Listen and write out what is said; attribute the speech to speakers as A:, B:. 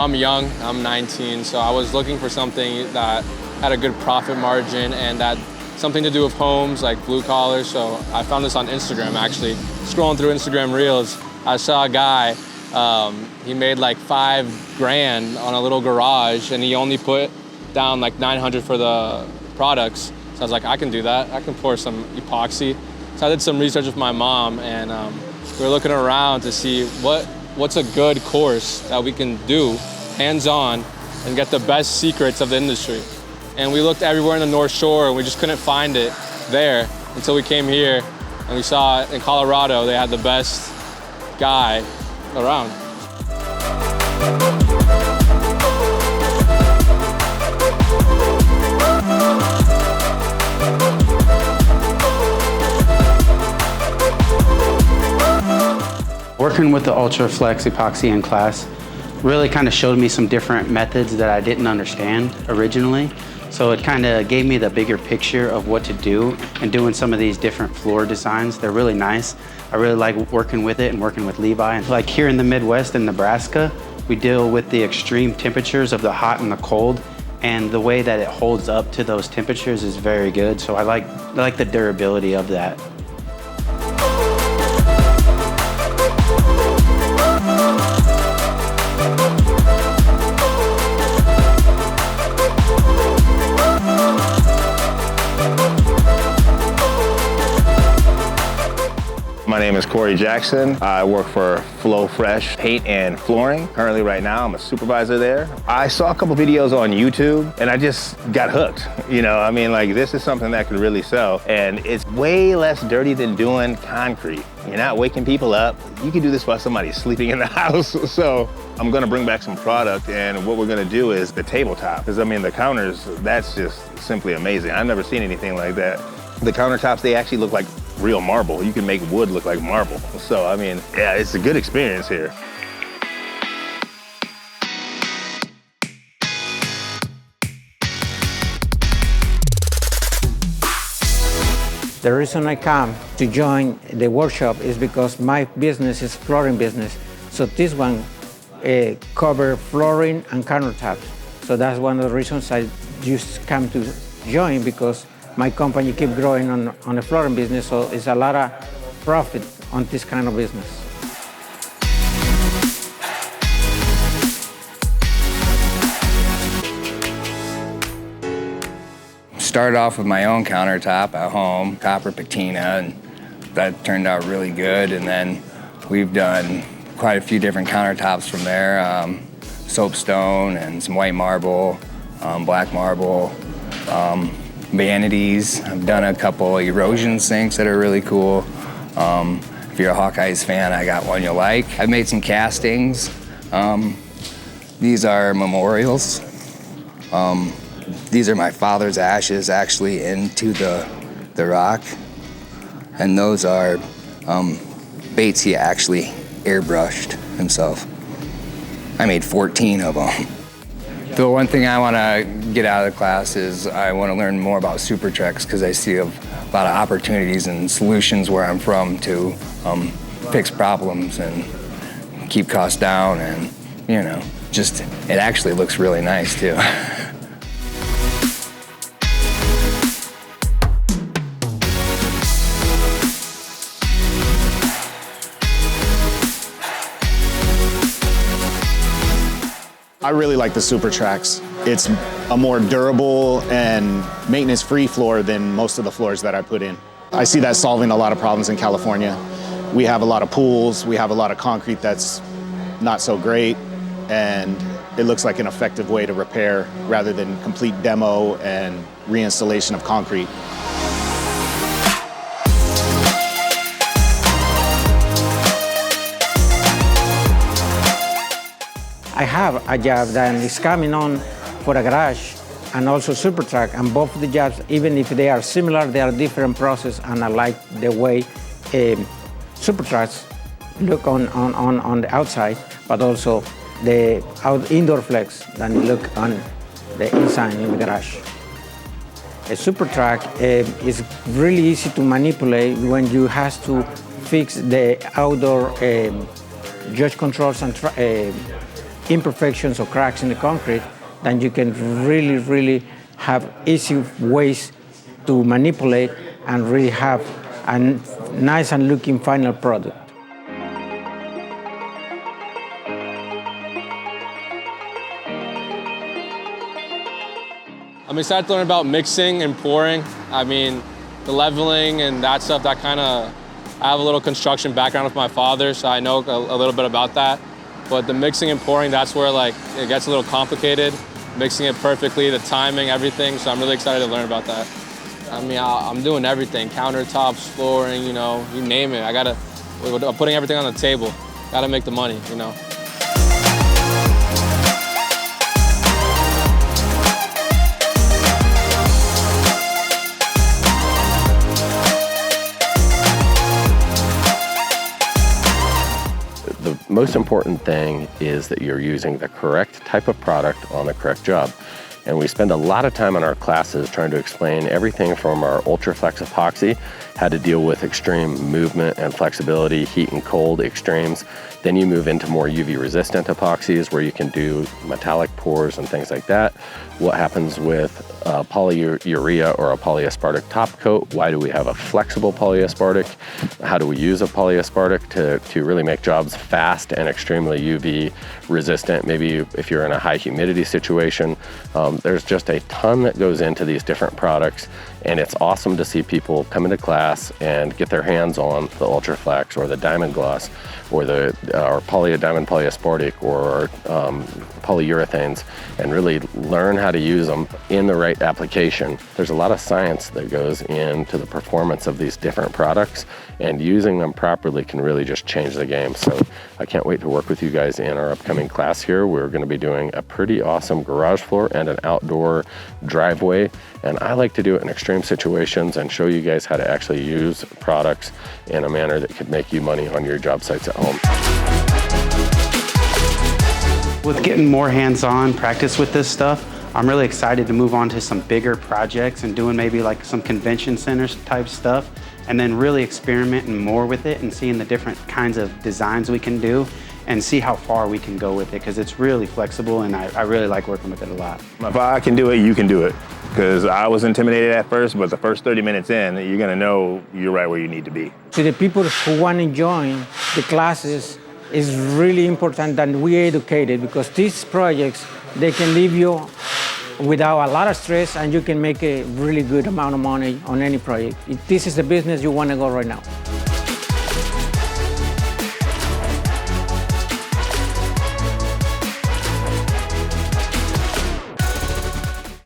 A: I'm young, I'm 19, so I was looking for something that had a good profit margin and that something to do with homes, like blue collar. So I found this on Instagram, actually. Scrolling through Instagram Reels, I saw a guy, he made like $5,000 on a little garage, and he only put down like $900 for the products. So I was like, I can do that. I can pour some epoxy. So I did some research with my mom, and we were looking around to see what's a good course that we can do hands-on and get the best secrets of the industry. And we looked everywhere in the North Shore, and we just couldn't find it there until we came here, and we saw in Colorado they had the best guy around.
B: Working with the ultraflex epoxy in class really kind of showed me some different methods that I didn't understand originally. So it kind of gave me the bigger picture of what to do, and doing some of these different floor designs. They're really nice. I really like working with it and working with Levi. And like here in the Midwest in Nebraska, we deal with the extreme temperatures of the hot and the cold, and the way that it holds up to those temperatures is very good. So I like the durability of that.
C: My name is Corey Jackson. I work for Flow Fresh Paint and Flooring. Currently right now, I'm a supervisor there. I saw a couple videos on YouTube and I just got hooked. You know, I mean, like, this is something that could really sell, and it's way less dirty than doing concrete. You're not waking people up. You can do this while somebody's sleeping in the house. So I'm gonna bring back some product, and what we're gonna do is the tabletop. Because I mean, the counters, that's just simply amazing. I've never seen anything like that. The countertops, they actually look like real marble. You can make wood look like marble. So, I mean, yeah, it's a good experience here.
D: The reason I come to join the workshop is because my business is flooring business. So this one covers flooring and countertops. So that's one of the reasons I just come to join, because my company keep growing on the flooring business, so it's a lot of profit on this kind of business.
E: Started off with my own countertop at home, copper patina, and that turned out really good. And then we've done quite a few different countertops from there, soapstone and some white marble, black marble, vanities. I've done a couple erosion sinks that are really cool. If you're a Hawkeyes fan, I got one you'll like. I've made some castings. These are memorials. These are my father's ashes actually into the rock. And those are baits he actually airbrushed himself. I made 14 of them. The one thing I want to get out of the class is I want to learn more about Supertrex, because I see a lot of opportunities and solutions where I'm from to fix problems and keep costs down, and, you know, just, it actually looks really nice too.
F: I really like the Supertrex. It's a more durable and maintenance-free floor than most of the floors that I put in. I see that solving a lot of problems in California. We have a lot of pools, we have a lot of concrete that's not so great, and it looks like an effective way to repair rather than complete demo and reinstallation of concrete.
D: I have a job that is coming on for a garage and also Supertrex, and both the jobs, even if they are similar, they are different process, and I like the way Supertrex look on the outside, but also the indoor flex that look on the inside in the garage. A Supertrex is really easy to manipulate when you have to fix the outdoor judge controls and imperfections or cracks in the concrete, then you can really have easy ways to manipulate and really have a nice and looking final product.
A: I'm excited to learn about mixing and pouring. I mean, the leveling and that stuff, I have a little construction background with my father, so I know a little bit about that. But the mixing and pouring, that's where like it gets a little complicated. Mixing it perfectly, the timing, everything. So I'm really excited to learn about that. I mean, I'm doing everything, countertops, flooring, you know, you name it. I'm putting everything on the table. Gotta make the money, you know.
G: The most important thing is that you're using the correct type of product on the correct job. And we spend a lot of time in our classes trying to explain everything from our ultraflex epoxy, how to deal with extreme movement and flexibility, heat and cold extremes. Then you move into more UV resistant epoxies where you can do metallic pours and things like that. What happens with polyurea or a polyaspartic top coat? Why do we have a flexible polyaspartic? How do we use a polyaspartic to really make jobs fast and extremely UV resistant? Maybe if you're in a high humidity situation. There's just a ton that goes into these different products, and it's awesome to see people come into class and get their hands on the ultraflex or the diamond gloss or our diamond polyaspartic or polyurethanes, and really learn how to use them in the right application. There's a lot of science that goes into the performance of these different products, and using them properly can really just change the game. So I can't wait to work with you guys in our upcoming class here. We're going to be doing a pretty awesome garage floor and an outdoor driveway, and I like to do it in extreme situations and show you guys how to actually use products in a manner that could make you money on your job sites at home.
B: With getting more hands-on practice with this stuff, I'm really excited to move on to some bigger projects and doing maybe like some convention centers type stuff, and then really experimenting more with it and seeing the different kinds of designs we can do and see how far we can go with it, because it's really flexible and I really like working with it a lot.
C: If I can do it, you can do it. Because I was intimidated at first, but the first 30 minutes in, you're gonna know you're right where you need to be.
D: To the people who want to join the classes, it's really important that we educate it, because these projects, they can leave you without a lot of stress, and you can make a really good amount of money on any project. This is the business you want to go right now.